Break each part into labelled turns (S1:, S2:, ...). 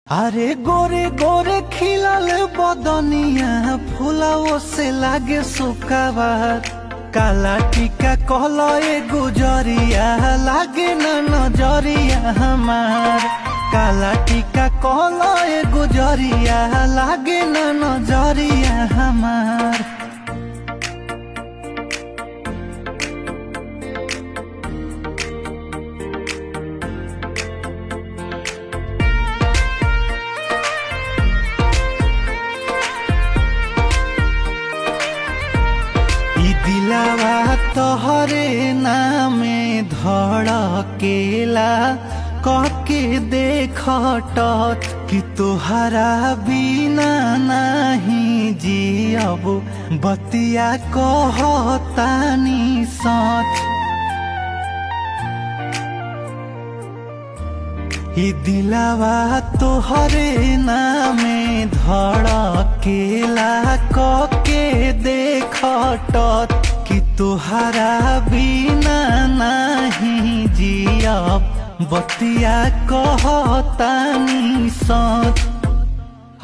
S1: अरे गोरे गोरे खिलल बदनिया फुलाओ से लागे सुकाबार काला टीका कहलो ए गुजरिया लागे न नजरिया हमार काला टीका कहलो ए गुजरिया लागे न नजरिया हमार। दिलावा तोहरे नामे धड़केला कके देखट कि तोहरा बिना नहीं जियब बतिया कहतानी सच। ई दिलावा तोहरे नामे धड़केला कके देखट कि तोहरा बिना नहीं जियब बतिया कहतानी सच।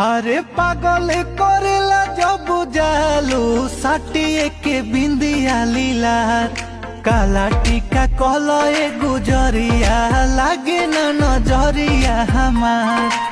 S1: अरे पागल करेला जब जालू साटिए के बिंदिया लीलार काला टीका कहलो ए गुजरिया लागे न नजरिया हमार।